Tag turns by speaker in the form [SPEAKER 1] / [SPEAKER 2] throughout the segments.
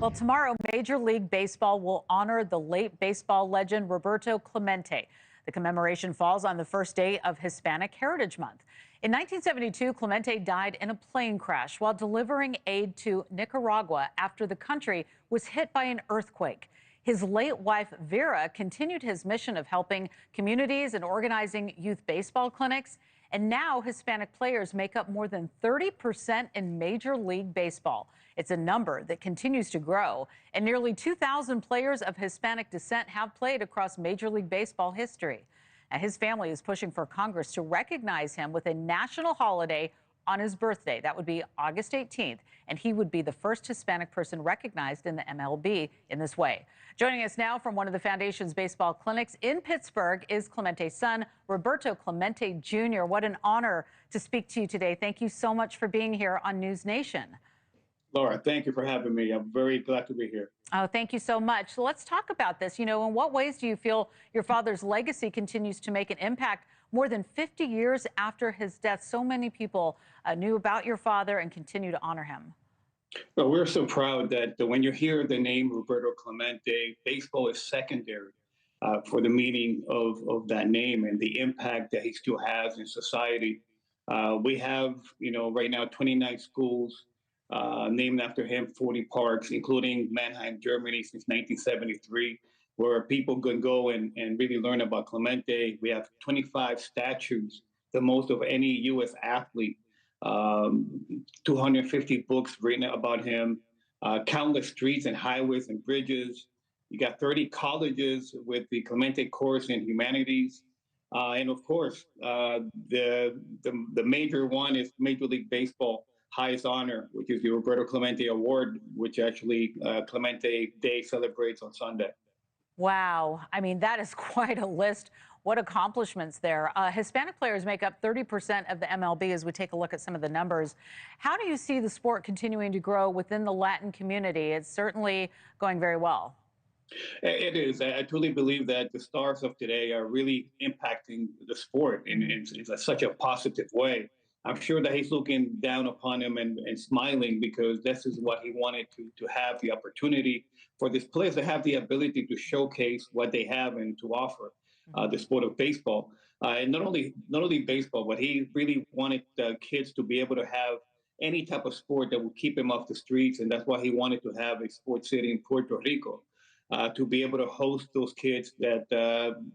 [SPEAKER 1] Well, tomorrow, Major League Baseball will honor the late baseball legend Roberto Clemente. The commemoration falls on the first day of Hispanic Heritage Month. In 1972, Clemente died in a plane crash while delivering aid to Nicaragua after the country was hit by an earthquake. His late wife, Vera, continued his mission of helping communities and organizing youth baseball clinics. And now Hispanic players make up more than 30% in Major League Baseball. It's a number that continues to grow. And nearly 2,000 players of Hispanic descent have played across Major League Baseball history. Now, his family is pushing for Congress to recognize him with a national holiday on his birthday. That would be August 18th, and he would be the first Hispanic person recognized in the MLB in this way. Joining us now from one of the foundation's baseball clinics in Pittsburgh is Clemente's son, Roberto Clemente Jr. What an honor to speak to you today. Thank you so much for being here on NewsNation.
[SPEAKER 2] Laura, thank you for having me. I'm very glad to be here.
[SPEAKER 1] Oh, thank you so much. So let's talk about this. In what ways do you feel your father's legacy continues to make an impact more than 50 years after his death? So many people knew about your father and continue to honor him.
[SPEAKER 2] Well, we're so proud that when you hear the name Roberto Clemente, baseball is secondary for the meaning of that name and the impact that he still has in society. We have, right now 29 schools named after him, 40 parks, including Mannheim, Germany, since 1973, where people can go and really learn about Clemente. We have 25 statues, the most of any U.S. athlete, 250 books written about him, countless streets and highways and bridges. You got 30 colleges with the Clemente course in humanities. And of course, the major one is Major League Baseball highest honor, which is the Roberto Clemente Award, which actually Clemente Day celebrates on Sunday.
[SPEAKER 1] Wow. I mean, that is quite a list. What accomplishments there. Hispanic players make up 30% of the MLB as we take a look at some of the numbers. How do you see the sport continuing to grow within the Latin community? It's certainly going very well.
[SPEAKER 2] It is. I truly believe that the stars of today are really impacting the sport in such a positive way. I'm sure that he's looking down upon him and smiling because this is what he wanted to have the opportunity for these players to have the ability to showcase what they have and to offer the sport of baseball. And not only baseball, but he really wanted kids to be able to have any type of sport that would keep him off the streets. And that's why he wanted to have a sports city in Puerto Rico to be able to host those kids that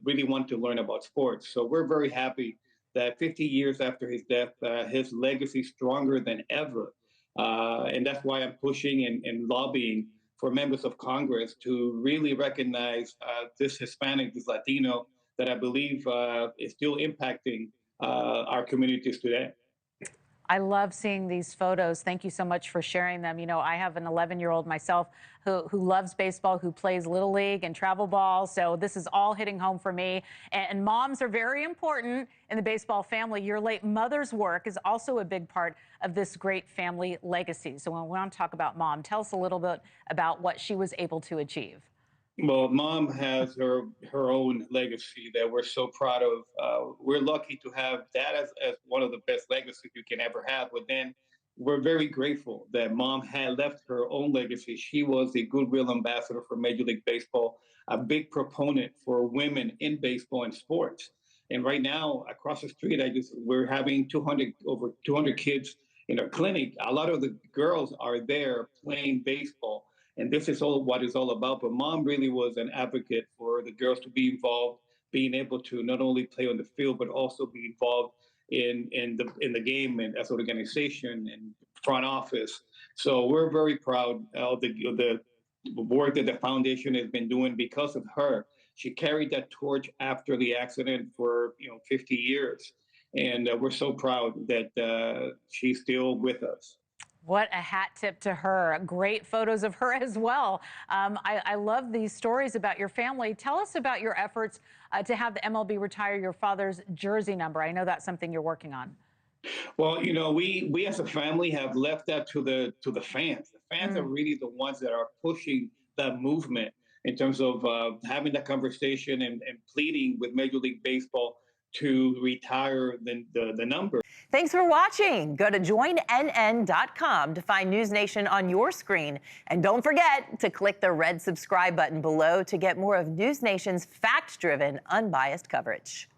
[SPEAKER 2] really want to learn about sports. So we're very happy that 50 years after his death, his legacy is stronger than ever. And that's why I'm pushing and lobbying for members of Congress to really recognize this Hispanic, this Latino, that I believe is still impacting our communities today.
[SPEAKER 1] I love seeing these photos. Thank you so much for sharing them. I have an 11-year-old myself who loves baseball, who plays Little League and travel ball. So this is all hitting home for me. And moms are very important in the baseball family. Your late mother's work is also a big part of this great family legacy. So when we want to talk about Mom, tell us a little bit about what she was able to achieve.
[SPEAKER 2] Well, Mom has her own legacy that we're so proud of. We're lucky to have that as one of the best legacies you can ever have. But then we're very grateful that Mom had left her own legacy. She was the goodwill ambassador for Major League Baseball, a big proponent for women in baseball and sports. And right now, across the street, we're having over 200 kids in our clinic. A lot of the girls are there playing baseball. And this is what it's all about. But Mom really was an advocate for the girls to be involved, being able to not only play on the field, but also be involved in the game and as an organization and front office. So we're very proud of the work that the foundation has been doing because of her. She carried that torch after the accident for 50 years. And we're so proud that she's still with us.
[SPEAKER 1] What a hat tip to her. Great photos of her as well. I love these stories about your family. Tell us about your efforts to have the MLB retire your father's jersey number. I know that's something you're working on.
[SPEAKER 2] Well, we as a family have left that to the fans. The fans are really the ones that are pushing that movement in terms of having that conversation and pleading with Major League Baseball to retire the number.
[SPEAKER 3] Thanks for watching. Go to joinnn.com to find NewsNation on your screen. And don't forget to click the red subscribe button below to get more of NewsNation's fact-driven, unbiased coverage.